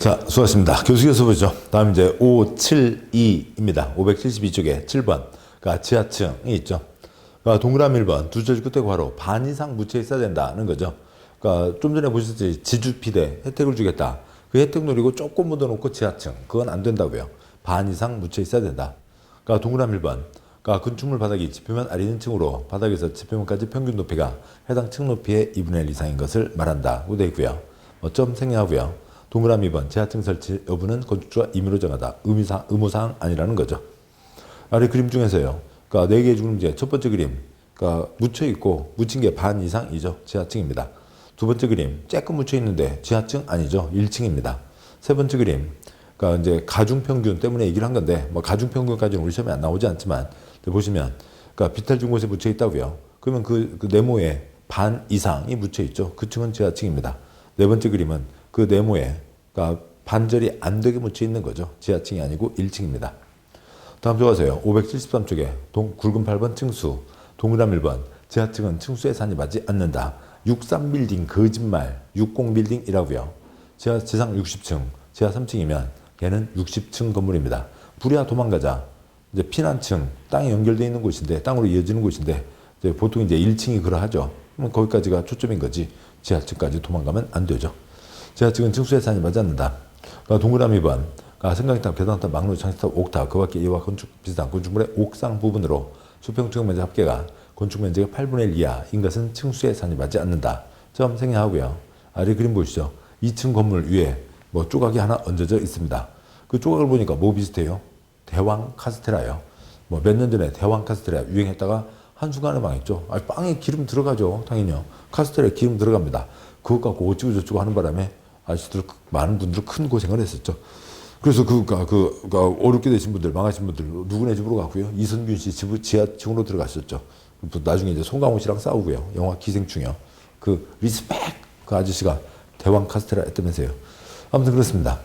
자, 수고하셨습니다. 교수께서 보죠. 다음 이제 572입니다. 572쪽에 7번. 그러니까 지하층이 있죠. 그러니까 동그라미 1번, 두 줄 끝에 괄호, 반 이상 묻혀 있어야 된다는 거죠. 그러니까 좀 전에 보셨듯이 지주피대 혜택을 주겠다. 그 혜택 노리고 조금 묻어놓고 지하층. 그건 안 된다고요. 반 이상 묻혀 있어야 된다. 그러니까 동그라미 1번. 그러니까 건축물 바닥이 지표면 아래 있는 층으로 바닥에서 지표면까지 평균 높이가 해당 층 높이의 2분의 1 이상인 것을 말한다. 고 되어 있고요. 점 생략하고요. 동그라미 2번 지하층 설치 여부는 건축주가 임의로 정하다. 의무사항 아니라는 거죠. 아래 그림 중에서요. 그러니까 4개의 문제. 첫 번째 그림. 그러니까 묻혀있고 묻힌 게 반 이상이죠. 지하층입니다. 두 번째 그림. 쬐끔 묻혀있는데 지하층 아니죠. 1층입니다. 세 번째 그림. 그러니까 이제 가중평균 때문에 얘기를 한 건데 뭐 가중평균까지는 우리 시험에 안 나오지 않지만 보시면 그러니까 비탈 준 곳에 묻혀있다고요. 그러면 그 네모에 반 이상이 묻혀있죠. 그 층은 지하층입니다. 네 번째 그림은 그 네모에 그러니까 반절이 안 되게 묻혀 있는 거죠. 지하층이 아니고 1층입니다. 다음 적어보세요. 573쪽에 굵은 8번 층수, 동그라미 1번 지하층은 층수에 산입하지 않는다. 63빌딩 거짓말 60빌딩이라고요. 지상 60층, 지하 3층이면 걔는 60층 건물입니다. 불이야 도망가자. 이제 피난층, 땅이 연결되어 있는 곳인데 땅으로 이어지는 곳인데 이제 보통 이제 1층이 그러하죠. 그럼 거기까지가 초점인 거지. 지하층까지 도망가면 안 되죠. 지하층은 층수에 산입하지 않는다. 그러니까 동그라미 2번. 그러니까 승강탑, 계단탑, 막루, 장식탑, 옥탑, 그 밖에 이와 건축 비슷한 건축물의 옥상 부분으로 수평 면적 합계가 건축 면적의 8분의 1 이하인 것은 층수에 산입하지 않는다. 점 생략하고요. 아래 그림 보시죠. 2층 건물 위에 뭐 조각이 하나 얹어져 있습니다. 그 조각을 보니까 뭐 비슷해요? 대왕 카스테라요. 뭐 몇 년 전에 대왕 카스테라 유행했다가 한순간에 망했죠. 아니, 빵에 기름 들어가죠. 당연히요. 카스테라에 기름 들어갑니다. 그것 갖고 어찌고 저찌고 하는 바람에 아저씨들, 많은 분들 큰 고생을 했었죠. 그래서 어렵게 되신 분들, 망하신 분들, 누구네 집으로 갔고요. 이선균 씨 집 지하층으로 들어갔었죠. 나중에 이제 송강호 씨랑 싸우고요. 영화 기생충이요. 그 리스펙! 그 아저씨가 대왕 카스테라 했다면서요. 아무튼 그렇습니다.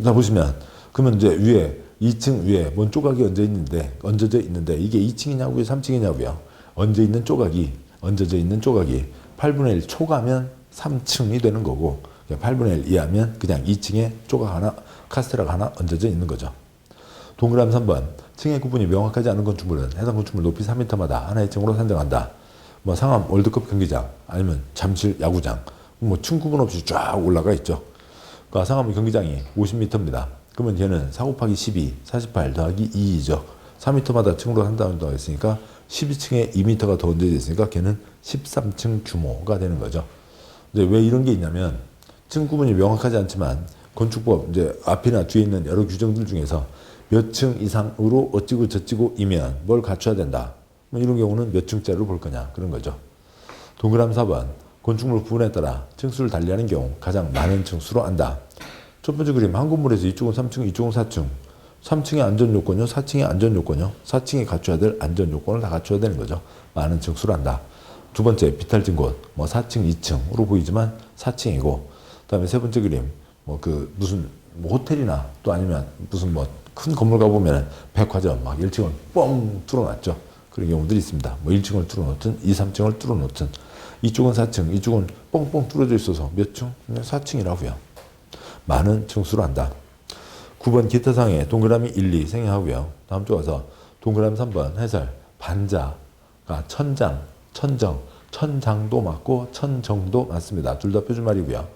자, 보시면, 그러면 이제 위에, 2층 위에 뭔 조각이 얹어져 있는데, 이게 2층이냐고요? 3층이냐고요? 얹어져 있는 조각이 8분의 1 초가면 3층이 되는 거고, 8분의 1 이하면 그냥 2층에 조각 하나, 카스테라가 하나 얹어져 있는 거죠. 동그라미 3번. 층의 구분이 명확하지 않은 건축물은 해당 건축물 높이 3m마다 하나의 층으로 산정한다. 뭐 상암 월드컵 경기장, 아니면 잠실 야구장, 뭐 층 구분 없이 쫙 올라가 있죠. 그러니까 상암 경기장이 50m입니다. 그러면 얘는 4 곱하기 12, 48 더하기 2이죠. 4m마다 층으로 산다고 했으니까 12층에 2m가 더 얹어져 있으니까 걔는 13층 규모가 되는 거죠. 이제 왜 이런 게 있냐면 층 구분이 명확하지 않지만 건축법 이제 앞이나 뒤에 있는 여러 규정들 중에서 몇 층 이상으로 어찌고 저찌고이면 뭘 갖춰야 된다. 뭐 이런 경우는 몇 층짜리로 볼 거냐 그런 거죠. 동그라미 4번. 건축물 부분에 따라 층수를 달리하는 경우 가장 많은 층수로 한다. 첫 번째 그림 한 건물에서 이쪽은 3층, 이쪽은 4층. 3층의 안전 요건요, 4층의 안전 요건요. 4층이 갖춰야 될 안전 요건을 다 갖춰야 되는 거죠. 많은 층수로 한다. 두 번째 비탈진 곳, 뭐 4층, 2층으로 보이지만 4층이고, 그다음에 세 번째 그림, 뭐 무슨 호텔이나 또 아니면 무슨 뭐 큰 건물 가보면 백화점 막 1층을 뻥 뚫어놨죠. 그런 경우들이 있습니다. 뭐 1층을 뚫어놓든 2, 3층을 뚫어놓든 이쪽은 4층, 이쪽은 뻥뻥 뚫어져 있어서 몇 층? 4층이라고요. 많은 층수로 한다. 9번 기타상에 동그라미 1, 2 생략하고요. 다음 주 와서 동그라미 3번 해설 반자가 천장, 천정, 천장도 맞고 천정도 맞습니다. 둘 다 표준말이고요.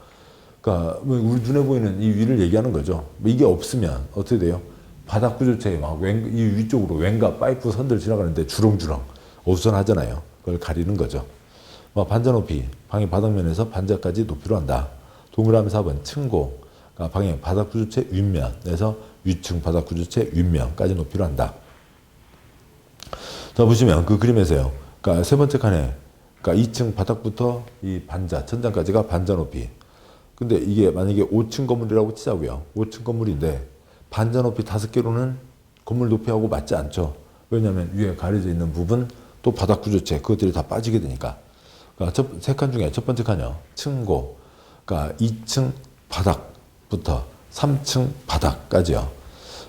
그러니까 우리 눈에 보이는 이 위를 얘기하는 거죠. 이게 없으면 어떻게 돼요? 바닥 구조체에 이 위쪽으로 왠가 파이프 선들 지나가는데 주렁주렁 어수선하잖아요. 그걸 가리는 거죠. 반자 높이, 방의 바닥면에서 반자까지 높이로 한다. 동그라미 4번 층고, 그러니까 방의 바닥 구조체 윗면에서 위층 바닥 구조체 윗면까지 높이로 한다. 자, 보시면 그 그림에서요. 그러니까 세 번째 칸에, 그러니까 2층 바닥부터 이 반자, 천장까지가 반자 높이. 근데 이게 만약에 5층 건물이라고 치자고요. 5층 건물인데 반자 높이 5개로는 건물 높이하고 맞지 않죠. 왜냐하면 위에 가려져 있는 부분 또 바닥 구조체 그것들이 다 빠지게 되니까. 그러니까 세 칸 중에 첫 번째 칸이요. 층고. 그러니까 2층 바닥부터 3층 바닥까지요.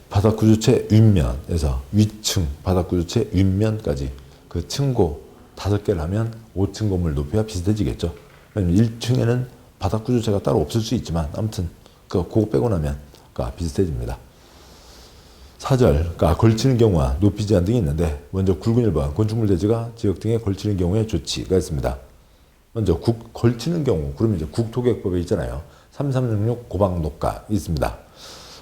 바닥 구조체 윗면에서 위층 바닥 구조체 윗면까지 그 층고 5개를 하면 5층 건물 높이와 비슷해지겠죠. 왜냐면 1층에는 바닥 구조체가 따로 없을 수 있지만 아무튼 그거 빼고 나면 비슷해집니다. 4절, 그러니까 걸치는 경우와 높이 제한 등이 있는데 먼저 굵은 1번 건축물 대지가 지역 등에 걸치는 경우에 조치가 있습니다. 먼저 걸치는 경우, 그러면 이제 국토계획법에 있잖아요. 3366 고박녹가 있습니다.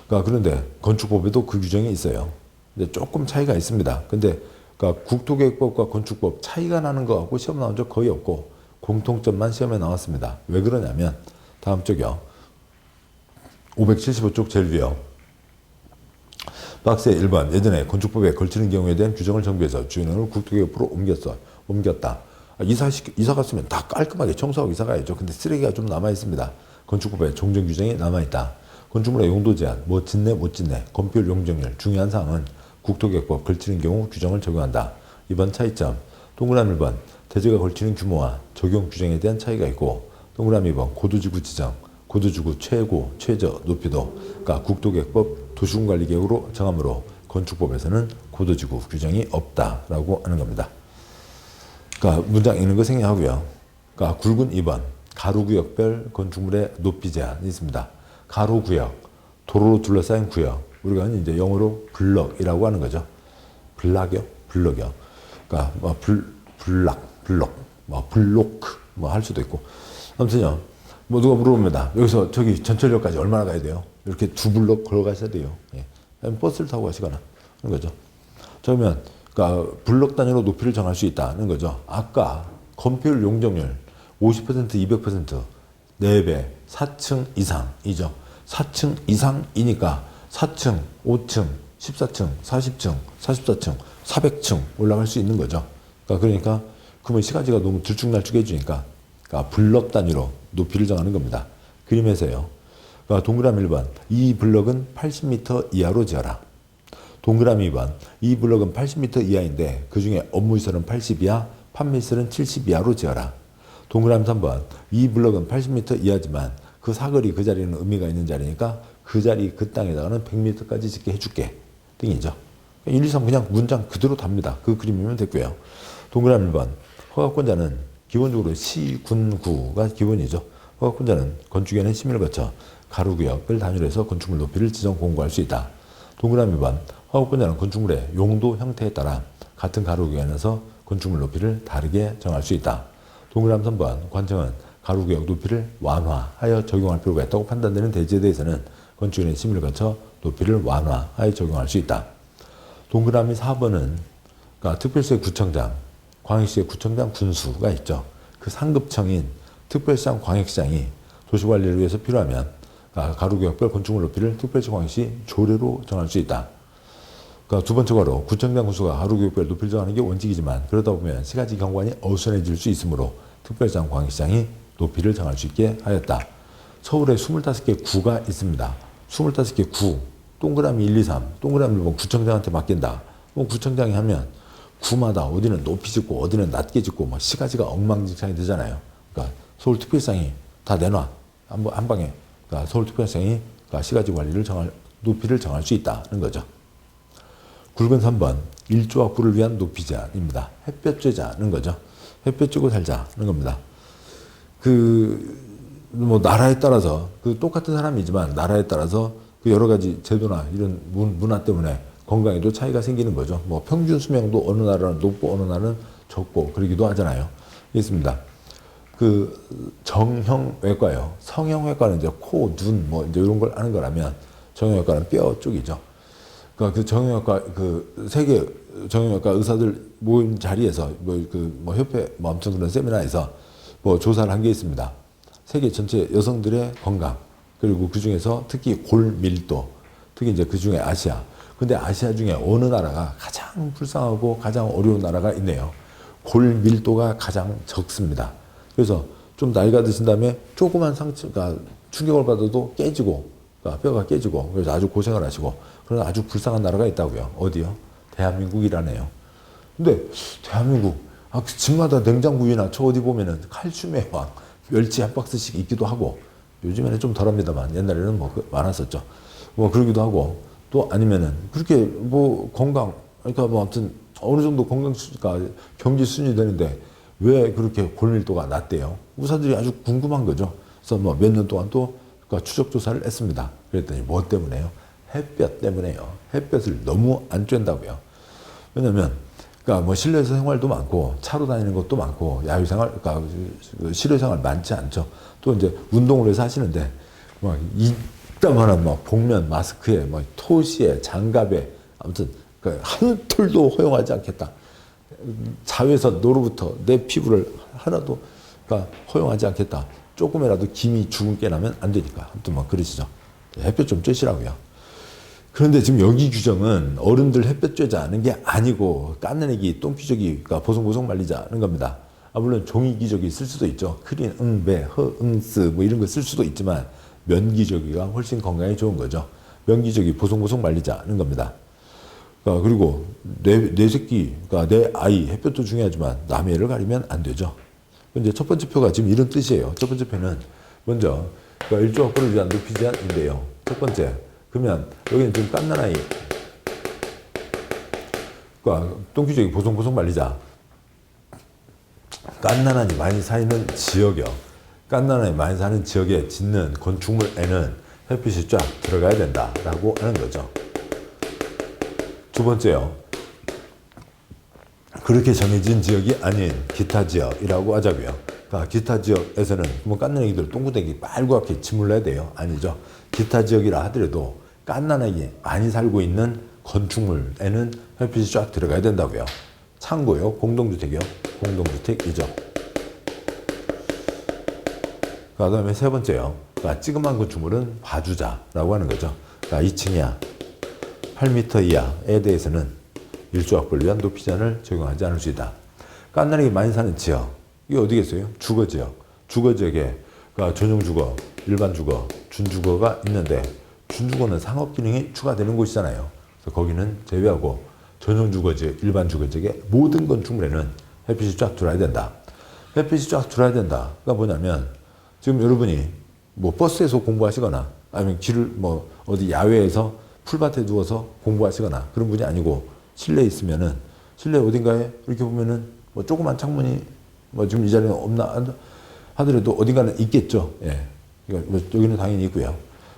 그런데 건축법에도 그 규정이 있어요. 근데 조금 차이가 있습니다. 근데 국토계획법과 건축법 차이가 나는 거 갖고 시험 나온 적 거의 없고 공통점만 시험에 나왔습니다. 왜 그러냐면 다음 쪽이요. 575쪽 제일 위요. 박스에 1번 예전에 건축법에 걸치는 경우에 대한 규정을 정비해서 주인을 국토계획법으로 옮겼다. 이사 갔으면 다 깔끔하게 청소하고 이사 가야죠. 근데 쓰레기가 좀 남아 있습니다. 건축법에 종전 규정이 남아 있다. 건축물의 용도 제한, 뭐 짓네 못 짓네, 건폐율 용적률 중요한 사항은 국토계획법 걸치는 경우 규정을 적용한다. 이번 차이점. 동그라미 1번 대지가 걸치는 규모와 적용 규정에 대한 차이가 있고, 동그라미 2번 고도지구 지정, 고도지구 최고, 최저, 높이도 국토계획법 도시군관리계획으로 정하므로 건축법에서는 고도지구 규정이 없다라고 하는 겁니다. 문장 읽는 거 생략하고요. 굵은 2번 가로구역별 건축물의 높이 제한이 있습니다. 가로구역, 도로로 둘러싸인 구역, 우리가 이제 영어로 블럭이라고 하는 거죠. 블락이요? 블럭이요. 블록, 블로크, 할 수도 있고. 아무튼요, 누가 물어봅니다. 여기서 저기 전철역까지 얼마나 가야 돼요? 이렇게 2블럭 걸어가셔야 돼요. 예. 버스를 타고 가시거나, 그런 거죠. 그러면, 블럭 단위로 높이를 정할 수 있다는 거죠. 아까 건폐율 용적률 50%, 200%, 4배, 4층 이상이죠. 4층 이상이니까 4층, 5층, 14층, 40층, 44층, 400층 올라갈 수 있는 거죠. 그러니까 그러면 시가지가 너무 들쭉날쭉해지니까 블럭 단위로 높이를 정하는 겁니다. 그림에서요. 동그라미 1번 이 블럭은 80m 이하로 지어라. 동그라미 2번 이 블럭은 80m 이하인데 그 중에 업무시설은 80 이하, 판매시설은 70 이하로 지어라. 동그라미 3번 이 블럭은 80m 이하지만 그 사거리 그 자리는 의미가 있는 자리니까 그 자리 그 땅에다가는 100m까지 짓게 해줄게 등이죠. 1, 2, 3 그냥 문장 그대로 답니다. 그 그림이면 됐고요. 동그라미 1번 허가권자는 기본적으로 시, 군, 구가 기본이죠. 허가권자는 건축위원회 심의를 거쳐 가로구역을 단위로 해서 건축물 높이를 지정 공고할 수 있다. 동그라미 2번 허가권자는 건축물의 용도 형태에 따라 같은 가로구역에서 건축물 높이를 다르게 정할 수 있다. 동그라미 3번 관청은 가로구역 높이를 완화하여 적용할 필요가 있다고 판단되는 대지에 대해서는 건축위원회 심의를 거쳐 높이를 완화하여 적용할 수 있다. 동그라미 4번은 특별시의 구청장, 광역시의 구청장 군수가 있죠. 그 상급청인 특별시장, 광역시장이 도시관리를 위해서 필요하면 가로구역별 건축물 높이를 특별시, 광역시 조례로 정할 수 있다. 두 번째 과로 구청장 군수가 가로구역별 높이를 정하는 게 원칙이지만 그러다 보면 세 가지 경관이 어수선해질 수 있으므로 특별시장, 광역시장이 높이를 정할 수 있게 하였다. 서울에 25개 구가 있습니다. 25개 구, 동그라미 1, 2, 3, 동그라미 1번 구청장한테 맡긴다. 그럼 구청장이 하면 구마다 어디는 높이 짓고 어디는 낮게 짓고 시가지가 엉망진창이 되잖아요. 서울특별시장이 다 내놔. 한 방에 서울특별시장이 시가지 관리를 높이를 정할 수 있다는 거죠. 굵은 3번 1조와 9를 위한 높이 제한입니다. 햇볕 쬐자는 거죠. 햇볕 쬐고 살자는 겁니다. 나라에 따라서 똑같은 사람이지만 나라에 따라서 여러 가지 제도나 이런 문화 때문에 건강에도 차이가 생기는 거죠. 평균 수명도 어느 나라는 높고 어느 나라는 적고 그러기도 하잖아요. 있습니다. 정형외과요. 성형외과는 이제 코, 눈, 이제 이런 걸 하는 거라면 정형외과는 뼈 쪽이죠. 정형외과, 세계 정형외과 의사들 모인 자리에서, 협회, 아무튼 그런 세미나에서 조사를 한 게 있습니다. 세계 전체 여성들의 건강, 그리고 그 중에서 특히 골 밀도, 특히 이제 그 중에 아시아. 근데 아시아 중에 어느 나라가 가장 불쌍하고 가장 어려운 나라가 있네요. 골 밀도가 가장 적습니다. 그래서 좀 나이가 드신 다음에 조그만 상처가 충격을 받아도 깨지고, 뼈가 깨지고, 그래서 아주 고생을 하시고, 그런 아주 불쌍한 나라가 있다고요. 어디요? 대한민국이라네요. 근데 대한민국, 집마다 냉장고 위나 저 어디 보면은 칼슘의 왕, 멸치 한 박스씩 있기도 하고, 요즘에는 좀 덜합니다만 옛날에는 많았었죠. 그러기도 하고, 또 아니면은 그렇게 건강, 그러니까 아무튼 어느 정도 건강수가 경지 수준이 되는데 왜 그렇게 골밀도가 낮대요? 의사들이 아주 궁금한 거죠. 그래서 몇 년 동안 또 그러니까 추적 조사를 했습니다. 그랬더니 뭐 때문에요? 햇볕 때문에요. 햇볕을 너무 안 쬐다고요. 왜냐면 그러니까 뭐 실내에서 생활도 많고 차로 다니는 것도 많고 야유 생활, 그러니까 실외 생활 많지 않죠. 또 이제 운동을 해서 하시는데 막 이따만한 막 복면 마스크에 막 토시에 장갑에 아무튼 한 톨도 허용하지 않겠다. 자외선 노루부터 내 피부를 하나도 그러니까 허용하지 않겠다. 조금이라도 김이 주근깨 나면 안 되니까. 아무튼 뭐 그러시죠. 햇볕 좀 쬐시라고요. 그런데 지금 여기 규정은 어른들 햇볕 쬐자는 게 아니고 깐난애기, 똥기저귀가 보송보송 말리자는 겁니다. 물론 종이기저귀 쓸 수도 있죠. 크린, 배, 쓰 뭐 이런 거 쓸 수도 있지만 면기저귀가 훨씬 건강에 좋은 거죠. 면기저귀 보송보송 말리자는 겁니다. 그리고 내 새끼, 내 아이 햇볕도 중요하지만 남의 애를 가리면 안 되죠. 이제 첫 번째 표가 지금 이런 뜻이에요. 첫 번째 표는 먼저 일조 확보를 위한 높이 제한인데요. 첫 번째, 그러면 여기는 지금 깐난아이, 똥기저귀 보송보송 말리자. 깐난아이 많이 사는 지역이요. 깐난아이 많이 사는 지역에 짓는 건축물에는 햇빛이 쫙 들어가야 된다라고 하는 거죠. 두 번째요. 그렇게 정해진 지역이 아닌 기타 지역이라고 하자고요. 그러니까 기타 지역에서는 뭐 깐난애기들 똥구덩이 빨갛게 침을 내야 돼요. 아니죠. 기타 지역이라 하더라도 깐난애기 많이 살고 있는 건축물에는 햇빛이 쫙 들어가야 된다고요. 참고요. 공동주택이요. 공동주택이죠. 그 다음에 세 번째요. 그러니까 찌그만 건축물은 봐주자라고 하는 거죠. 그러니까 2층 이하, 8m 이하에 대해서는 일조 확보를 위한 높이 제한을 적용하지 않을 수 있다. 깐난애기 많이 사는 지역, 이게 어디겠어요? 주거지역. 주거지역에 그러니까 전용주거, 일반주거, 준주거가 있는데 준주거는 상업기능이 추가되는 곳이잖아요. 그래서 거기는 제외하고 전용주거지역, 일반주거지역의 모든 건축물에는 햇빛이 쫙 들어야 된다. 햇빛이 쫙 들어야 된다. 그러니까 뭐냐면 지금 여러분이 뭐 버스에서 공부하시거나 아니면 길을 뭐 어디 야외에서 풀밭에 누워서 공부하시거나 그런 분이 아니고 실내에 있으면은 실내 어딘가에 이렇게 보면은 뭐 조그만 창문이 뭐 지금 이 자리에 없나 하더라도 어딘가는 있겠죠. 예. 그러니까 뭐 여기는 당연히 있고요.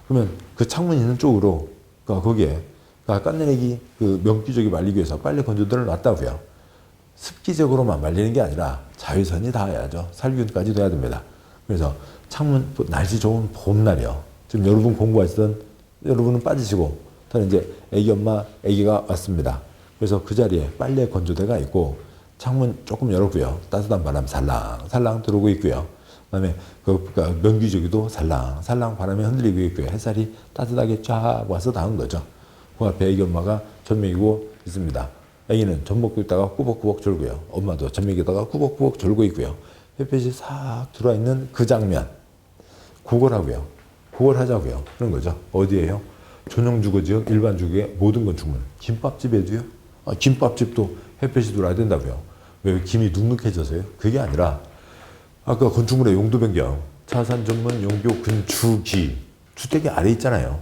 그러면 그 창문 있는 쪽으로 그러니까 거기에 그러니까 깐난애기 그 명기저귀 말리기 위해서 빨래 건조대를 놨다고요. 습기적으로만 말리는 게 아니라 자외선이 닿아야죠. 살균까지 돼야 됩니다. 그래서 창문 날씨 좋은 봄날이요. 지금 여러분 공부하시던 여러분은 빠지시고 저는 이제 애기 엄마 애기가 왔습니다. 그래서 그 자리에 빨래 건조대가 있고 창문 조금 열었고요. 따뜻한 바람 살랑살랑 들어오고 있고요. 그다음에 그러니까 면기저귀도 살랑살랑 바람에 흔들리고 있고요. 햇살이 따뜻하게 쫙 와서 닿은 거죠. 그 앞에 애기 엄마가 젖먹이고 있습니다. 애기는 젖 먹고 있다가 꾸벅꾸벅 졸고요. 엄마도 젖 먹이다가 꾸벅꾸벅 졸고 있고요. 햇빛이 싹 들어와 있는 그 장면. 그걸 하고요. 그걸 하자고요. 그런 거죠. 어디에요? 전용주거지역, 일반주거의 모든 건축물. 김밥집에도요? 김밥집도 햇빛이 들어와야 된다고요. 왜 김이 눅눅해져서요? 그게 아니라 아까 건축물의 용도 변경, 차산 전문 용도 건축이 주택이 아래 있잖아요.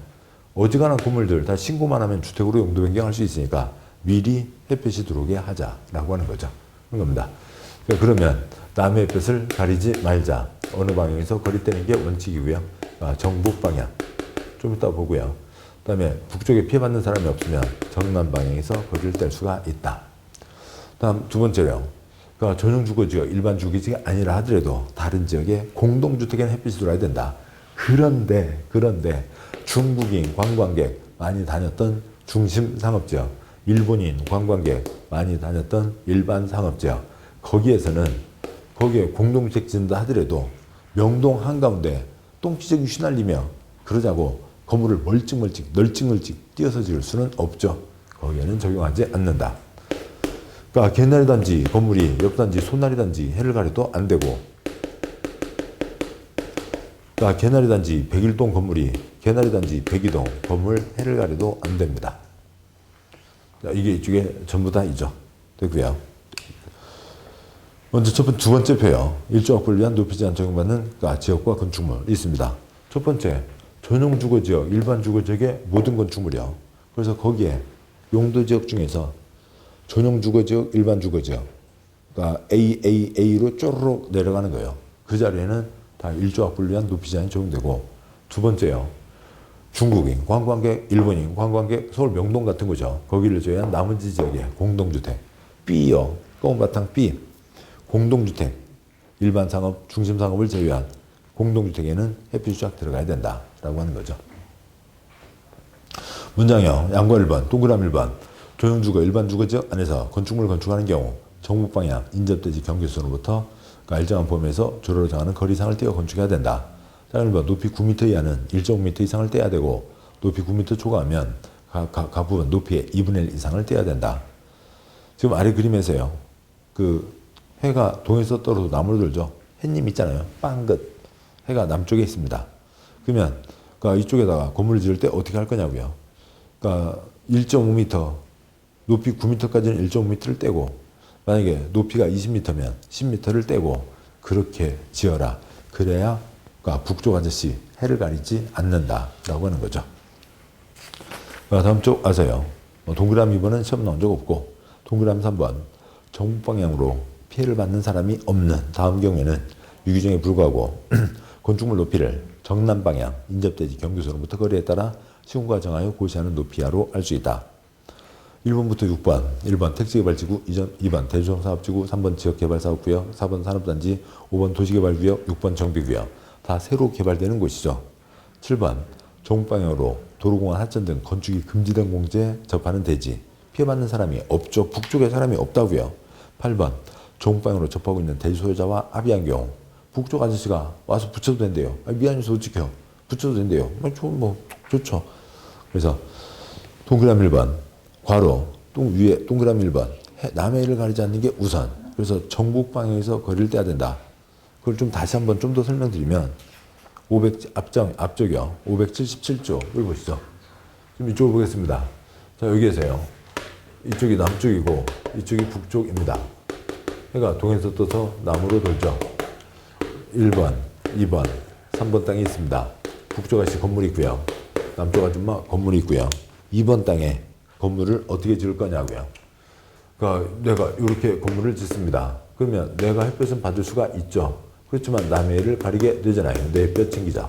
어지간한 건물들 다 신고만 하면 주택으로 용도 변경할 수 있으니까 미리 햇빛이 들어오게 하자라고 하는 거죠. 그런 겁니다. 그러면 남의 햇빛을 가리지 말자. 어느 방향에서 거리떼는 게 원칙이고요. 정북 방향. 좀 이따 보고요. 그 다음에 북쪽에 피해받는 사람이 없으면 정남 방향에서 거리를 뗄 수가 있다. 다음 두 번째로요. 그러니까 전용주거지역, 일반주거지역이 아니라 하더라도 다른 지역에 공동주택에는 햇빛이 들어와야 된다. 그런데 중국인 관광객 많이 다녔던 중심 상업지역, 일본인 관광객 많이 다녔던 일반 상업지역, 거기에 공동주택 짓는다 하더라도 명동 한가운데 똥기저귀 휘날리며 그러자고 건물을 널찍널찍 띄어서 지을 수는 없죠. 거기에는 적용하지 않는다. 그러니까 개나리 단지 건물이 옆 단지 소나리 단지 해를 가려도 안 되고, 그러니까 개나리 단지 101동 건물이 개나리 단지 102동 건물 해를 가려도 안 됩니다. 이게 이쪽에 전부 다 이죠. 되고요. 먼저 두 번째 표요. 일조 확보를 위한 높이 제한 적용받는 지역과 건축물이 있습니다. 첫 번째, 전용주거지역, 일반주거지역의 모든 건축물이요. 그래서 거기에 용도지역 중에서 전용주거지역, 일반주거지역, 그러니까 AAA로 쪼르륵 내려가는 거예요. 그 자리에는 다 일조 확보를 위한 높이 제한이 적용되고, 두 번째요. 중국인, 관광객, 일본인, 관광객, 서울 명동 같은 거죠. 거기를 제외한 나머지 지역에 공동주택. B요. 검은 바탕 B. 공동주택. 일반 상업, 중심 상업을 제외한 공동주택에는 햇빛이 쫙 들어가야 된다라고 하는 거죠. 문장형, 양과 1번, 동그라미 1번. 조용주거, 일반 주거지역 안에서 건축물을 건축하는 경우 정북 방향, 인접대지 경계선으로부터 일정한 범위에서 조로로 정하는 거리상을 띄어 건축해야 된다. 자, 1번, 높이 9m 이하는 1.5m 이상을 떼야 되고 높이 9m 초과하면 각 부분 높이의 2분의 1 이상을 떼야 된다. 지금 아래 그림에서요. 그 해가 동에서 떨어져 나무로 들죠. 햇님 있잖아요. 빵긋. 해가 남쪽에 있습니다. 그러면 이쪽에다가 건물을 지을 때 어떻게 할 거냐고요. 그러니까 1.5m, 높이 9m까지는 1.5m를 떼고 만약에 높이가 20m면 10m를 떼고 그렇게 지어라. 그래야 북쪽 아저씨 해를 가리지 않는다라고 하는 거죠. 다음 쪽 아세요. 동그라미 2번은 시험 나온 적 없고 동그라미 3번 정북 방향으로 피해를 받는 사람이 없는 다음 경우에는 유기종에 불구하고 건축물 높이를 정남 방향 인접대지 경계선으로부터 거리에 따라 시공과 정하여 고시하는 높이하로 알 수 있다. 1번부터 6번. 1번 택지개발지구, 2번 대조사업지구, 3번 지역개발사업구역, 4번 산업단지, 5번 도시개발구역, 6번 정비구역. 다 새로 개발되는 곳이죠. 7번 정북방향으로 도로공원 하천 등 건축이 금지된 공지에 접하는 대지. 피해받는 사람이 없죠. 북쪽에 사람이 없다고요. 8번 정북방향으로 접하고 있는 대지 소유자와 합의한 경우 북쪽 아저씨가 와서 붙여도 된대요. 미안해서 어떡해요. 붙여도 된대요. 좋죠. 그래서 동그라미 1번 괄호 위에 동그라미 1번 남의 일을 가리지 않는 게 우선. 그래서 정북 방향에서 거리를 떼야 된다. 그걸 좀 다시 한번 좀 더 설명드리면 앞쪽이요. 577조 여기 보시죠. 지금 이쪽을 보겠습니다. 자, 여기에서요. 이쪽이 남쪽이고 이쪽이 북쪽입니다. 해가 동에서 떠서 남으로 돌죠. 1번, 2번, 3번 땅이 있습니다. 북쪽 아저씨 건물이 있고요. 남쪽 아줌마 건물이 있고요. 2번 땅에 건물을 어떻게 지을 거냐고요. 그러니까 내가 이렇게 건물을 짓습니다. 그러면 내가 햇볕은 받을 수가 있죠. 그렇지만 남의 일을 가리게 되잖아요. 내 뼈 챙기자.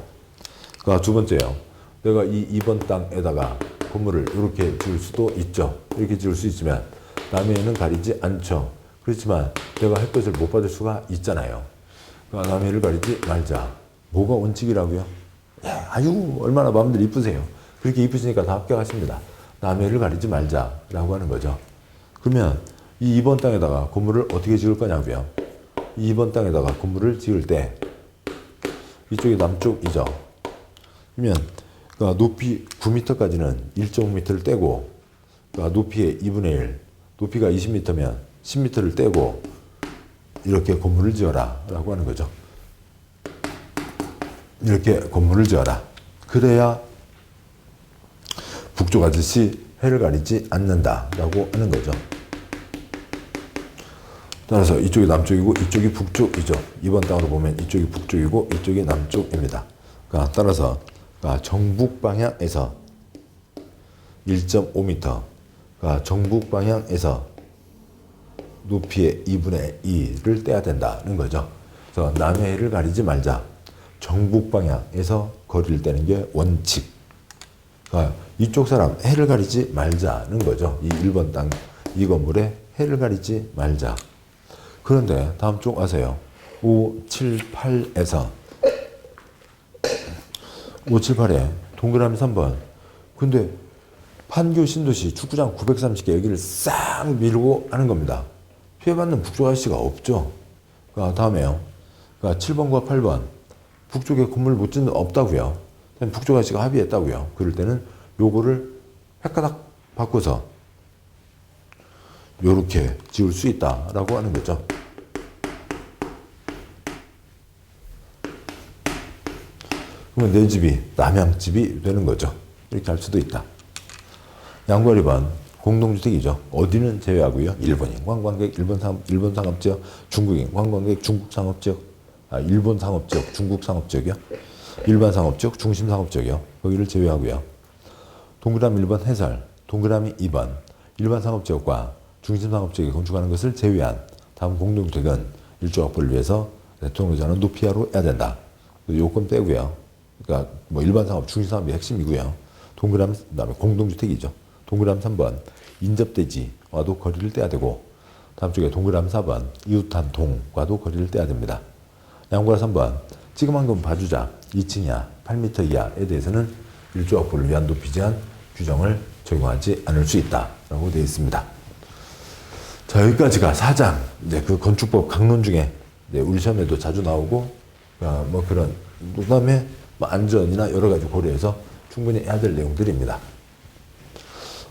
그러니까 두 번째요. 내가 이 2번 땅에다가 건물을 이렇게 지을 수도 있죠. 이렇게 지을 수 있지만 남의 일은 가리지 않죠. 그렇지만 내가 햇볕을 못 받을 수가 있잖아요. 그러니까 남의 일을 가리지 말자. 뭐가 원칙이라고요? 아유 얼마나 마음대로 이쁘세요. 그렇게 이쁘시니까 다 합격하십니다. 남의 일을 가리지 말자라고 하는 거죠. 그러면 이 2번 땅에다가 건물을 어떻게 지을 거냐고요. 2번 땅에다가 건물을 지을 때 이쪽이 남쪽이죠. 그러면 높이 9m까지는 1.5m를 떼고 높이의 2분의 1, 높이가 20m면 10m를 떼고 이렇게 건물을 지어라 라고 하는 거죠. 이렇게 건물을 지어라. 그래야 북쪽 아저씨 해를 가리지 않는다라고 하는 거죠. 따라서 이쪽이 남쪽이고 이쪽이 북쪽이죠. 2번 땅으로 보면 이쪽이 북쪽이고 이쪽이 남쪽입니다. 그러니까 따라서 정북 방향에서 1.5m, 정북 방향에서 높이의 2분의 2를 떼야 된다는 거죠. 그래서 남의 해를 가리지 말자. 정북 방향에서 거리를 떼는 게 원칙. 이쪽 사람 해를 가리지 말자는 거죠. 이 1번 땅, 이 건물에 해를 가리지 말자. 그런데 다음 쪽 아세요? 5, 7, 8에서 5, 7, 8에 동그라미 3번. 근데 판교 신도시 축구장 930개 여기를 싹 밀고 하는 겁니다. 피해받는 북쪽 아저씨가 없죠. 다음에요. 7번과 8번. 북쪽에 건물 못 짓는 없다고요. 북쪽 아저씨가 합의했다고요. 그럴 때는 요거를 헷가닥 바꿔서 요렇게 지을 수 있다라고 하는 거죠. 그러면 내 집이 남양집이 되는 거죠. 이렇게 할 수도 있다. 양과 2번 공동주택이죠. 어디는 제외하고요. 일본인 관광객, 일본 상업지역, 중국인 관광객, 중국 상업지역, 일본 상업지역, 중국 상업지역이요. 일반 상업지역, 중심 상업지역이요. 거기를 제외하고요. 동그라미 1번 해설, 동그라미 2번 일반 상업지역과 중심 상업지역에 건축하는 것을 제외한 다음 공동주택은 일조 확보를 위해서 대통령 의자는 높이하로 해야 된다. 요건 빼고요. 그러니까 뭐 일반 상업, 중심 상업이 핵심이고요. 동그라미, 그다음에 공동주택이죠. 동그라미 3번 인접대지와도 거리를 떼야 되고, 다음 쪽에 동그라미 4번 이웃한 동과도 거리를 떼야 됩니다. 양보라 3번 지금 한번 봐주자 2층 이하 8m 이하에 대해서는 일조확보를 위한 높이 제한 규정을 적용하지 않을 수 있다라고 되어 있습니다. 자, 여기까지가 4장 이제 그 건축법 강론 중에 이제 우리 시험에도 자주 나오고 뭐 그런, 그다음에 뭐 안전이나 여러 가지 고려해서 충분히 해야 될 내용들입니다.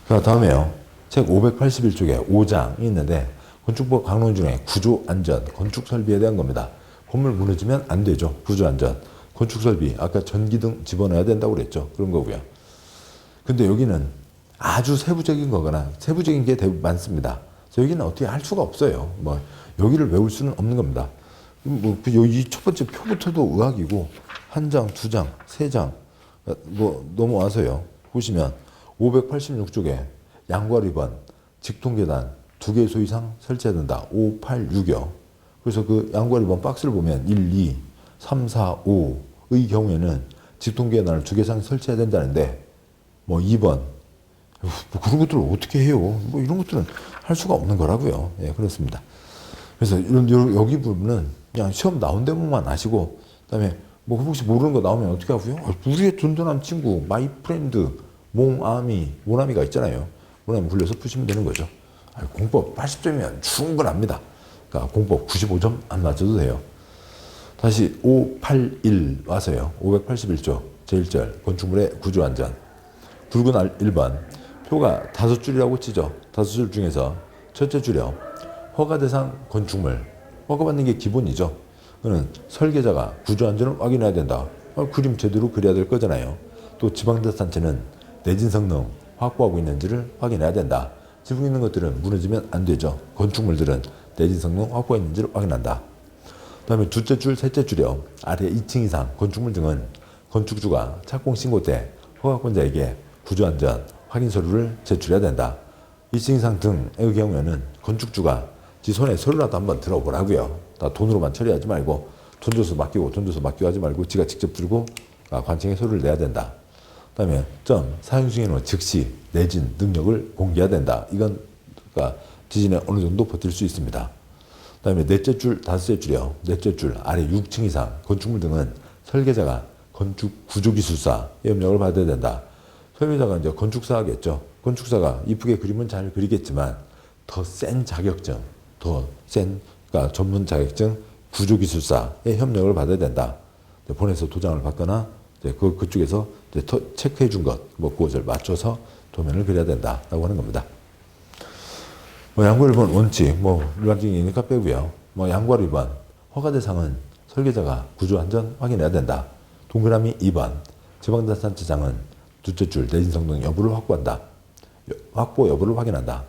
자, 다음에요. 책 581쪽에 5장이 있는데 건축법 강론 중에 구조 안전, 건축 설비에 대한 겁니다. 건물 무너지면 안 되죠. 구조 안전, 건축 설비, 아까 전기등 집어넣어야 된다고 그랬죠. 그런 거고요. 근데 여기는 아주 세부적인 거거나 세부적인 게 대부분 많습니다. 그래서 여기는 어떻게 할 수가 없어요. 뭐 여기를 외울 수는 없는 겁니다. 뭐 이 첫 번째 표부터도 의학이고 한 장, 두 장, 세 장 뭐 넘어와서요. 보시면 586쪽에 양과 리번, 직통계단 2개 소 이상 설치해야 된다. 5, 8, 6이요. 그래서 그 양과 리번 박스를 보면 1, 2, 3, 4, 5의 경우에는 직통계단을 2개 이상 설치해야 된다는데 뭐 2번 뭐 그런 것들을 어떻게 해요? 뭐 이런 것들은 할 수가 없는 거라고요. 예, 그렇습니다. 그래서 여기 부분은 그냥 시험 나온 대목만 아시고, 그다음에 뭐 혹시 모르는 거 나오면 어떻게 하고요? 우리의 든든한 친구 마이 프렌드 모나미가 있잖아요. 모나미 굴려서 푸시면 되는 거죠. 공법 80점이면 충분합니다. 그러니까 공법 95점 안 맞춰도 돼요. 다시 581 와서요. 581조 제1절 건축물의 구조 안전. 굵은 1번 표가 5줄이라고 치죠. 5줄 중에서 첫째 줄이요. 허가 대상 건축물. 허가받는 게 기본이죠. 그는 설계자가 구조 안전을 확인해야 된다. 그림 제대로 그려야 될 거잖아요. 또 지방자치단체는 내진 성능 확보하고 있는지를 확인해야 된다. 지붕 있는 것들은 무너지면 안 되죠. 건축물들은 내진 성능 확보가 있는지를 확인한다. 그 다음에 둘째 줄, 셋째 줄이요. 아래 2층 이상 건축물 등은 건축주가 착공 신고 때 허가권자에게 구조안전 확인 서류를 제출해야 된다. 2층 이상 등의 경우에는 건축주가 지 손에 서류라도 한번 들어보라고요. 다 돈으로만 처리하지 말고 돈 줘서 맡기고 하지 말고 지가 직접 들고 관청에 서류를 내야 된다. 그 다음에 사용 중에는 즉시 내진 능력을 공개해야 된다. 이건 지진에 어느 정도 버틸 수 있습니다. 그 다음에 넷째 줄, 다섯째 줄이요. 넷째 줄 아래 6층 이상 건축물 등은 설계자가 건축 구조기술사의 협력을 받아야 된다. 설계자가 이제 건축사겠죠. 건축사가 이쁘게 그림은 잘 그리겠지만 더 센 자격증, 그러니까 전문 자격증 구조기술사의 협력을 받아야 된다. 보내서 도장을 받거나 그쪽에서 체크해 준 것, 뭐 그것을 맞춰서 도면을 그려야 된다라고 하는 겁니다. 뭐 양과 일본 원칙, 뭐 일반적이니까 빼고요. 뭐 양과 일본 허가 대상은 설계자가 구조 안전 확인해야 된다. 동그라미 2번 지방자치단체장은 둘째 줄 내진 성능 여부를 확보한다. 확보 여부를 확인한다.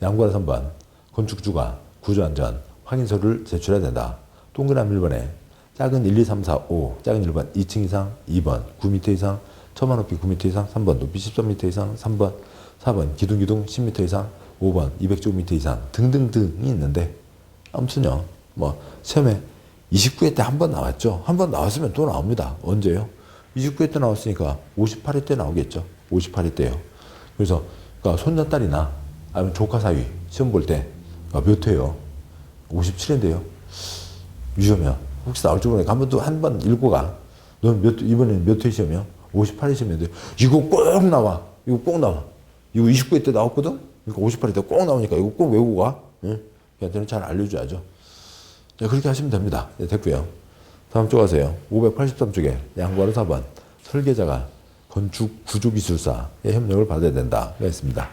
양과 3번 건축주가 구조 안전 확인서를 제출해야 된다. 동그라미 1번에 작은 1, 2, 3, 4, 5 작은 1번 2층 이상 2번 9m 이상 처마 높이 9m 이상 3번 높이 13m 이상 3번 4번 기둥 10m 이상 5번 200제곱미터 이상 등등등이 있는데 아무튼요 뭐 시험에 29회 때 한 번 나왔죠. 한 번 나왔으면 또 나옵니다. 언제요? 29회 때 나왔으니까 58회 때 나오겠죠. 58회 때요. 그래서 그러니까 손자딸이나 아니면 조카 사위 시험 볼 때 몇 회요? 57회인데요. 위험해요. 혹시 나올 줄 모르니까 한 번 읽고 가. 넌 이번에는 몇 회 시험이야? 58회 시험인데 이거 꼭 나와. 이거 꼭 나와. 이거 29회 때 나왔거든? 그러니까 58회 때 꼭 나오니까 이거 꼭 외우고 가. 응? 걔한테는 잘 알려줘야죠. 자, 그렇게 하시면 됩니다. 네, 됐고요. 다음 쪽 가세요. 583쪽에 양과로 4번 설계자가 건축 구조기술사의 협력을 받아야 된다가 있습니다.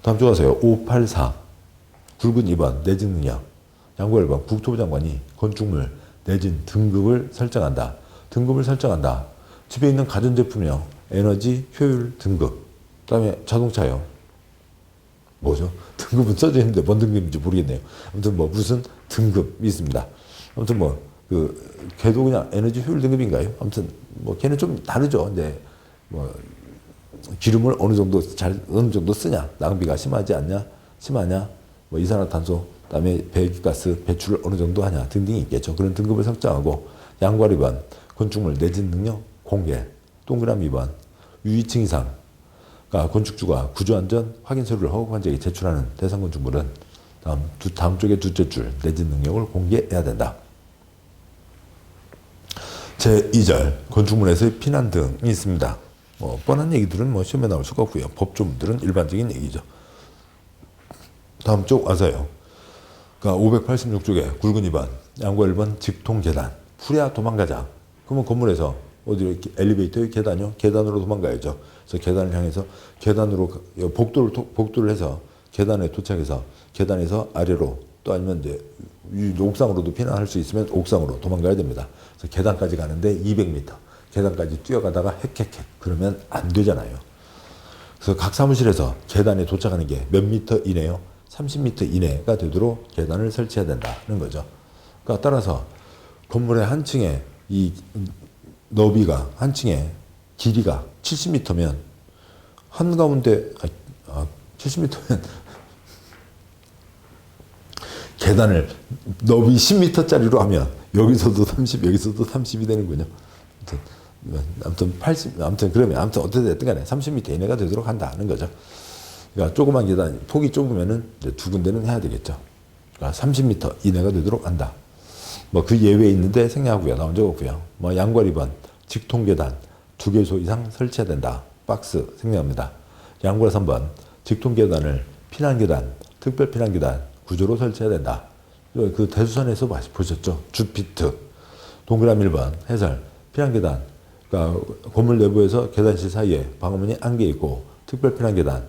다음 쪽 가세요. 584 굵은 2번 내진 능력 양과 1번 국토부 장관이 건축물 내진 등급을 설정한다. 등급을 설정한다. 집에 있는 가전제품이요. 에너지 효율 등급. 그 다음에 자동차요. 뭐죠? 등급은 써져 있는데 뭔 등급인지 모르겠네요. 아무튼 뭐 무슨 등급이 있습니다. 아무튼 뭐 걔도 그냥 에너지 효율 등급인가요? 아무튼 뭐 걔는 좀 다르죠. 근데 뭐 기름을 어느 정도 쓰냐, 낭비가 심하지 않냐, 심하냐, 뭐 이산화탄소, 그다음에 배기가스 배출을 어느 정도 하냐 등등이 있겠죠. 그런 등급을 설정하고 양과 2번 건축물 내진 능력 공개. 동그라미 2번. 유의층 이상. 그러니까 건축주가 구조안전 확인 서류를 허가관청에 제출하는 대상 건축물은 다음 쪽에 둘째 줄 내진 능력을 공개해야 된다. 제2절 건축물에서의 피난 등이 있습니다. 뭐 뻔한 얘기들은 뭐 시험에 나올 수가 없고요. 법조문들은 일반적인 얘기죠. 다음 쪽 와서요. 그러니까 586쪽에 굵은 2번, 양과 1번 직통 계단. 풀이야 도망가자. 그러면 건물에서 어디로 이렇게 엘리베이터의 계단이요? 계단으로 도망가야죠. 그래서 계단을 향해서 계단으로 복도를 해서 계단에 도착해서 계단에서 아래로 또 아니면 이제 옥상으로도 피난할 수 있으면 옥상으로 도망가야 됩니다. 그래서 계단까지 가는데 200m. 계단까지 뛰어가다가 헥헥헥 그러면 안 되잖아요. 그래서 각 사무실에서 계단에 도착하는 게 몇 미터 이내요? 30m 이내가 되도록 계단을 설치해야 된다는 거죠. 그러니까 따라서 건물의 한 층에 이 너비가 한 층에 길이가 70m면 한가운데 70m면 계단을 너비 10m짜리로 하면 여기서도 30, 여기서도 30이 되는군요. 아무튼 그러면 어떻게 됐든 간에 30m 이내가 되도록 한다는 거죠. 그러니까 조그만 계단 폭이 좁으면은 이제 두 군데는 해야 되겠죠. 그러니까 30m 이내가 되도록 한다. 뭐 그 예외 있는데 생략하고요. 나온 적 없고요. 뭐 양괄 2번 직통 계단 2개소 이상 설치해야 된다. 박스 생략합니다. 양괄 3번 직통 계단을 피난 계단, 특별 피난 계단 구조로 설치해야 된다. 그 대수선에서 보셨죠? 주피트. 동그라미 1번 해설 피난 계단. 그러니까 건물 내부에서 계단실 사이에 방어문이 1개 있고 특별 피난 계단.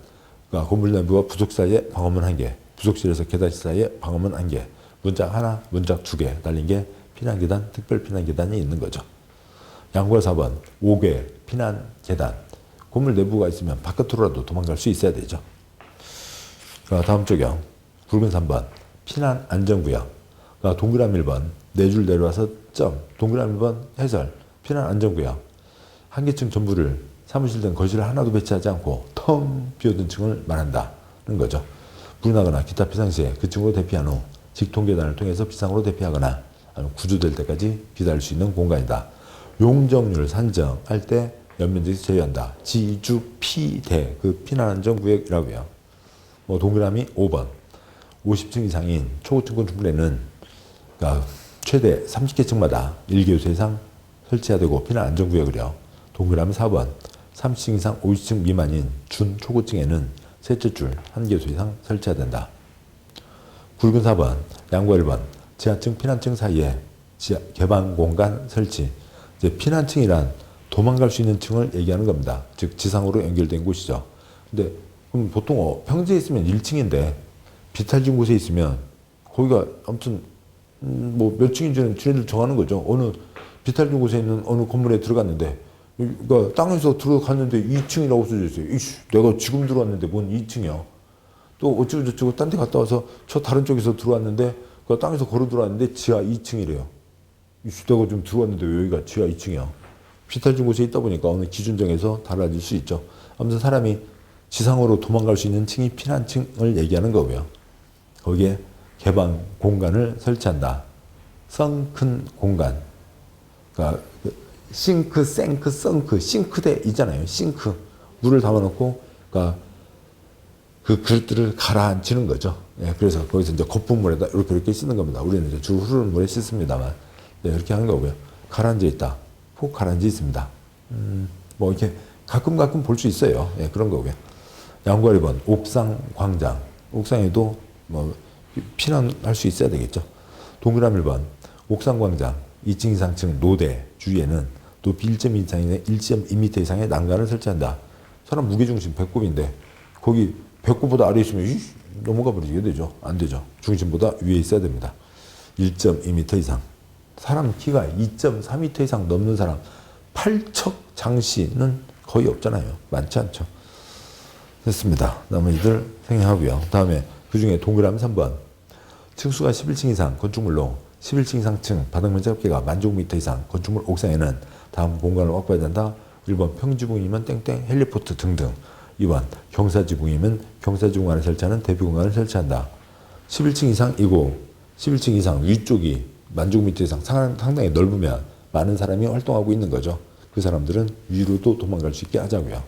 그러니까 건물 내부와 부속 사이에 방어문 1개. 부속실에서 계단실 사이에 방어문 1개. 문짝 하나, 문짝 2개 달린 게 피난 계단, 특별 피난 계단이 있는 거죠. 양괄 4번 5개 피난 계단. 건물 내부가 있으면 바깥으로라도 도망갈 수 있어야 되죠. 다음 쪽이요. 굵은 3번 피난 안전구역. 동그라미 1번 4줄 내려와서 점. 동그라미 1번 해설 피난 안전구역. 한 개층 전부를 사무실 등 거실을 하나도 배치하지 않고 텅 비어둔 층을 말한다는 거죠. 불이 나거나 기타 비상시에 그 층으로 대피한 후 직통 계단을 통해서 비상으로 대피하거나 아니면 구조될 때까지 기다릴 수 있는 공간이다. 용적률 산정할 때 연면적이 제외한다. 지주 피대 그 피난 안전구역이라고요. 뭐 동그라미 5번 50층 이상인 초고층 건축물에는 그러니까 최대 30개층마다 1개소 이상 설치해야 되고 피난 안전구역이요. 동그라미 4번 30층 이상 50층 미만인 준 초고층에는 셋째 줄 1개소 이상 설치해야 된다. 굵은 4번 양괄 1번 지하층 피난층 사이에 개방 공간 설치. 이제 피난층이란 도망갈 수 있는 층을 얘기하는 겁니다. 즉 지상으로 연결된 곳이죠. 근데 그럼 보통 평지에 있으면 1층인데 비탈진 곳에 있으면 거기가 아무튼 뭐 몇 층인지는 지네들 정하는 거죠. 어느 비탈진 곳에 있는 어느 건물에 들어갔는데 그러니까 땅에서 들어갔는데 2층이라고 써져 있어요. 이씨, 내가 지금 들어왔는데 뭔 2층이야. 또 어쩌고 저쩌고 딴 데 갔다 와서 저 다른 쪽에서 들어왔는데 그 땅에서 걸어 들어왔는데 지하 2층이래요. 이씨, 내가 좀 들어왔는데 왜 여기가 지하 2층이야. 비탈진 곳에 있다 보니까 어느 기준 정해서 달라질 수 있죠. 아무튼 사람이 지상으로 도망갈 수 있는 층이 피난층을 얘기하는 거고요. 거기에 개방 공간을 설치한다. 썬큰 공간. 그러니까 싱크, 생크, 썬크, 싱크대 있잖아요. 싱크. 물을 담아놓고, 그러니까 그 그릇들을 가라앉히는 거죠. 예, 그래서 거기서 이제 거품물에다 이렇게 쓰는 겁니다. 우리는 이제 주로 흐르는 물에 씻습니다만. 네, 이렇게 하는 거고요. 가라앉아 있다. 푹 가라앉아 있습니다. 뭐 이렇게 가끔 볼 수 있어요. 예, 그런 거고요. 양괄 2번 옥상 광장. 옥상에도 뭐 피난할 수 있어야 되겠죠. 동그라미 1번 옥상 광장 2층 이상층 노대 주위에는 높이 1.2 이상의 1.2m 이상의 난간을 설치한다. 사람 무게중심 배꼽인데 거기 배꼽보다 아래에 있으면 넘어가 버리게 되죠. 안 되죠. 중심보다 위에 있어야 됩니다. 1.2m 이상. 사람 키가 2.4m 이상 넘는 사람 8척 장씨는 거의 없잖아요. 많지 않죠. 됐습니다. 나머지들 생략하고요. 다음에 그 중에 동그라미 3번 층수가 11층 이상 건축물로 11층 이상 층 바닥 면적 합계가 10,000제곱미터 이상 건축물 옥상에는 다음 공간을 확보해야 된다. 1번 평지붕이면 땡땡 헬리포트 등등. 2번 경사지붕이면 경사지붕 안에 설치하는 대피 공간을 설치한다. 11층 이상이고 11층 이상 위쪽이 10,000제곱미터 이상 상당히 넓으면 많은 사람이 활동하고 있는 거죠. 그 사람들은 위로도 도망갈 수 있게 하자고요.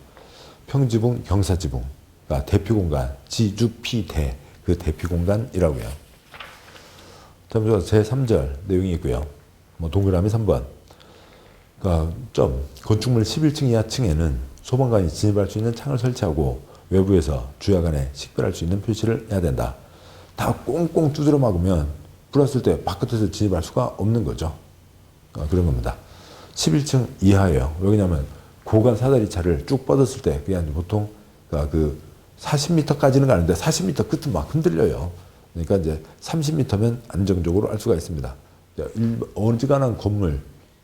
평지붕, 경사지붕, 그러니까 대피 공간, 지주피대, 그 대피 공간이라고요. 다음 제3절 내용이 있고요. 뭐 동그라미 3번. 그러니까 건축물 11층 이하층에는 소방관이 진입할 수 있는 창을 설치하고 외부에서 주야간에 식별할 수 있는 표시를 해야 된다. 다 꽁꽁 두드려 막으면 불 왔을 때 바깥에서 진입할 수가 없는 거죠. 그런 겁니다. 11층 이하예요. 왜냐면 고간 사다리 차를 쭉 뻗었을 때 그냥 보통 그 40m까지는 가는데 40m 끝은 막 흔들려요. 그러니까 이제 30m면 안정적으로 알 수가 있습니다. 어지간한 건물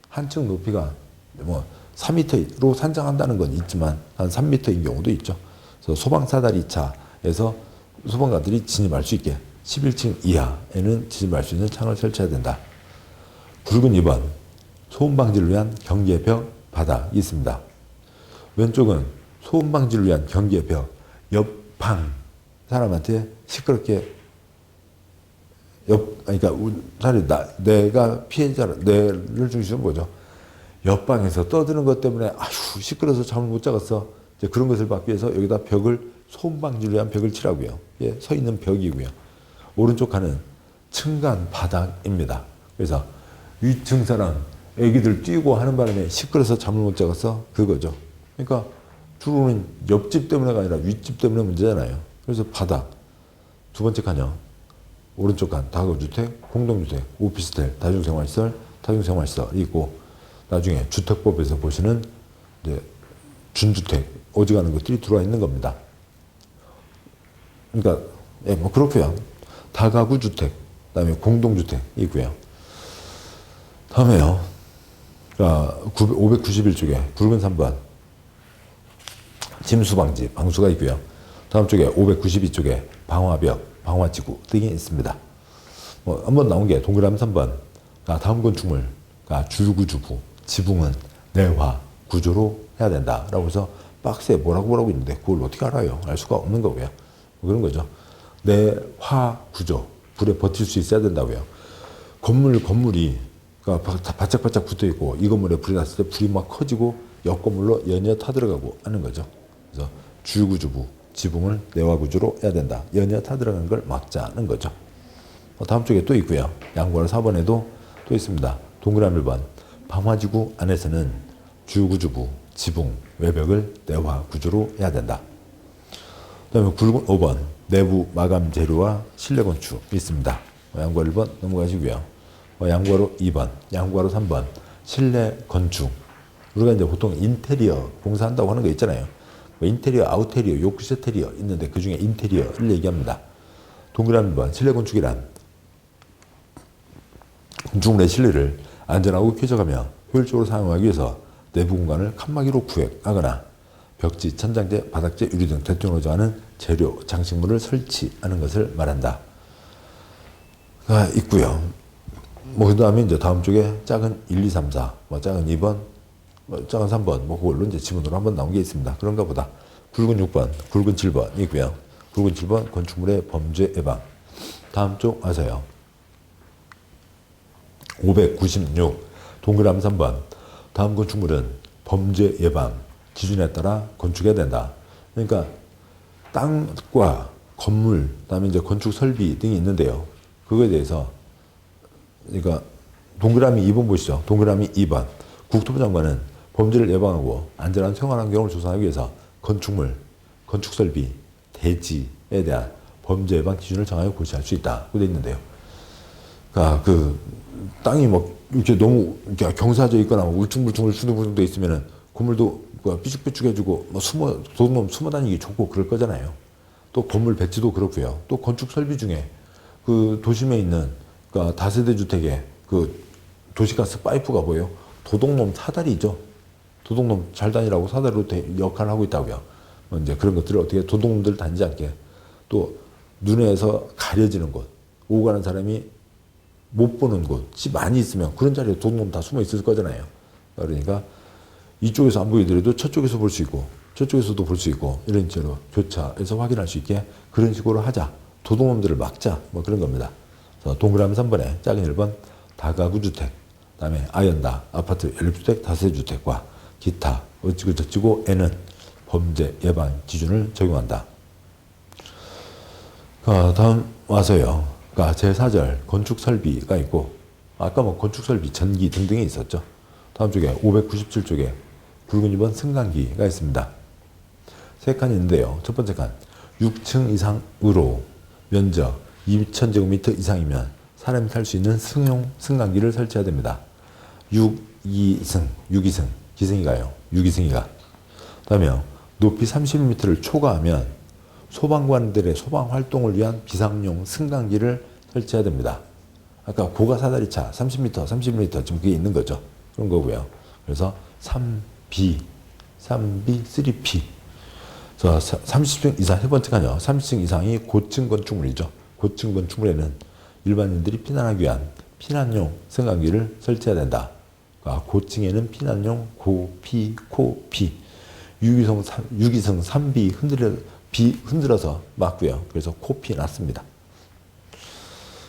한 층 높이가 뭐 3m로 산정한다는 건 있지만 한 3m인 경우도 있죠. 그래서 소방 사다리차에서 소방관들이 진입할 수 있게 11층 이하에는 진입할 수 있는 창을 설치해야 된다. 굵은 2번 소음 방지를 위한 경계 벽 바닥이 있습니다. 왼쪽은 소음 방지를 위한 경계 벽 옆방 사람한테 시끄럽게 그러니까 사실 내가 피해자를 뇌를 중심으로 보죠. 옆방에서 떠드는 것 때문에 아휴 시끄러워서 잠을 못 자겠어. 이제 그런 것을 막기 위해서 여기다 벽을 소음 방지를 위한 벽을 칠하고요. 예, 서 있는 벽이고요. 오른쪽 칸은 층간 바닥입니다. 그래서 위층 사람 애기들 뛰고 하는 바람에 시끄러워서 잠을 못 자겠어. 그거죠. 그러니까 주로는 옆집 때문에가 아니라 윗집 때문에 문제잖아요. 그래서 바닥. 두 번째 칸이요. 오른쪽 칸 다가구주택, 공동주택, 오피스텔, 다중생활시설, 다중생활시설이 있고 나중에 주택법에서 보시는 이제 준주택, 어지간한 것들이 들어와 있는 겁니다. 그러니까 예, 뭐 그렇고요. 다가구주택, 그다음에 공동주택이 있고요. 다음에요. 591쪽에 굵은 3번 침수방지, 방수가 있고요. 다음 쪽에 592쪽에 방화벽, 방화지구 등이 있습니다. 뭐 한번 나온 게 동그라미 3번. 다음 건축물, 주구주부, 지붕은 내화 구조로 해야 된다라고 해서 박스에 뭐라고 있는데 그걸 어떻게 알아요? 알 수가 없는 거고요. 그런 거죠. 내화 구조, 불에 버틸 수 있어야 된다고요. 건물이 바짝바짝 붙어 있고 이 건물에 불이 났을 때 불이 막 커지고 옆 건물로 연이어 타들어가고 하는 거죠. 그래서 주구주부, 지붕을 내화 구조로 해야 된다. 연이어 타들어가는 걸 막자는 거죠. 다음 쪽에 또 있고요. 양보하러 4번에도 또 있습니다. 동그라미 1번. 방화지구 안에서는 주구주부, 지붕, 외벽을 내화 구조로 해야 된다. 그 다음에 굵은 5번. 내부 마감 재료와 실내 건축이 있습니다. 양보하러 1번 넘어가시고요. 양보하러 2번, 양보하러 3번. 실내 건축. 우리가 이제 보통 인테리어 공사한다고 하는 거 있잖아요. 인테리어, 아우테리어, 욕실 테리어 있는데 그 중에 인테리어를 얘기합니다. 동그라미 1번. 실내 건축이란 건축물의 실내를 안전하고 쾌적하며 효율적으로 사용하기 위해서 내부 공간을 칸막이로 구획하거나 벽지, 천장재, 바닥재, 유리 등 대통령으로 정하는 재료, 장식물을 설치하는 것을 말한다. 있고요. 그 다음에 이제 다음 쪽에 작은 1, 2, 3, 4, 작은 2번, 작은 3번, 그걸로 이제 지문으로 한번 나온 게 있습니다. 그런가 보다. 굵은 6번, 굵은 7번 있고요. 굵은 7번, 건축물의 범죄 예방. 다음 쪽 와서요. 596, 동그라미 3번. 다음 건축물은 범죄 예방 기준에 따라 건축해야 된다. 그러니까 땅과 건물, 그다음에 이제 건축 설비 등이 있는데요. 그거에 대해서 그러니까 동그라미 2번 보시죠. 동그라미 2번. 국토부 장관은 범죄를 예방하고 안전한 생활 환경을 조성하기 위해서 건축물, 건축 설비, 대지에 대한 범죄 예방 기준을 정하여 고시할 수 있다. 고 되어 있는데요. 그러니까 그 땅이 뭐 이렇게 너무 이렇게 경사져 있거나 울퉁불퉁 수두부둥 있으면은 건물도 삐죽삐죽해지고 도둑놈 숨어 다니기 좋고 그럴 거잖아요. 또 건물 배치도 그렇고요. 또 건축 설비 중에 그 도심에 있는 그러니까 다세대 주택에 그 도시가스 파이프가 뭐예요? 도둑놈 사다리죠. 도둑놈 잘 다니라고 사다리로 역할을 하고 있다고요. 이제 그런 것들을 어떻게 도둑놈들 다니지 않게 또 눈에서 가려지는 곳, 오고 가는 사람이 못 보는 곳이 많이 있으면 그런 자리에 도둑놈 다 숨어 있을 거잖아요. 그러니까 이쪽에서 안 보이더라도 저쪽에서 볼 수 있고 저쪽에서도 볼 수 있고 이런 식으로 교차해서 확인할 수 있게 그런 식으로 하자. 도둑놈들을 막자. 그런 겁니다. 그래서 동그라미 3번에 작은 1번 다가구 주택. 다음에 아연다, 아파트 연립주택, 다세주택과 기타 어찌고 저찌고 N은 범죄 예방 기준을 적용한다. 다음 와서요. 그러니까 제4절 건축 설비가 있고 아까 뭐 건축 설비, 전기 등등이 있었죠. 다음 쪽에 597쪽에 굵은 2번 승강기가 있습니다. 세 칸이 있는데요. 첫 번째 칸 6층 이상으로 면적 2,000제곱미터 이상이면 사람이 탈 수 있는 승용 승강기를 설치해야 됩니다. 6이승, 기승이가요. 6이승이가. 다음에 높이 30m를 초과하면 소방관들의 소방 활동을 위한 비상용 승강기를 설치해야 됩니다. 아까 고가 사다리차 30m, 30m 지금 그게 있는 거죠. 그런 거고요. 그래서 3B, 3B, 3P. 30층 이상, 세 번째 칸이요. 30층 이상이 고층 건축물이죠. 고층 건축물에는 일반인들이 피난하기 위한 피난용 승강기를 설치해야 된다. 고층에는 피난용 고피, 코피, 유기성 3B 흔들어서 맞고요. 그래서 코피 났습니다.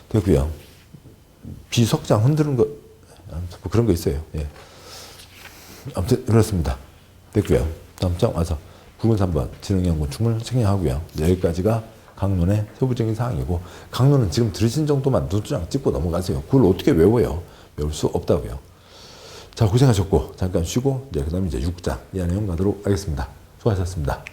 됐고요. 비석장 흔드는 거 뭐 그런 거 있어요. 예. 아무튼 그렇습니다. 됐고요. 다음 장 와서 9번 3번 지능형 건축물 생략하고요. 여기까지가 강론의 세부적인 사항이고 강론은 지금 들으신 정도만 눈두장 찍고 넘어가세요. 그걸 어떻게 외워요? 외울 수 없다고요. 자, 고생하셨고 잠깐 쉬고 이제 그다음에 이제 6장 이 내용 가도록 하겠습니다. 수고하셨습니다.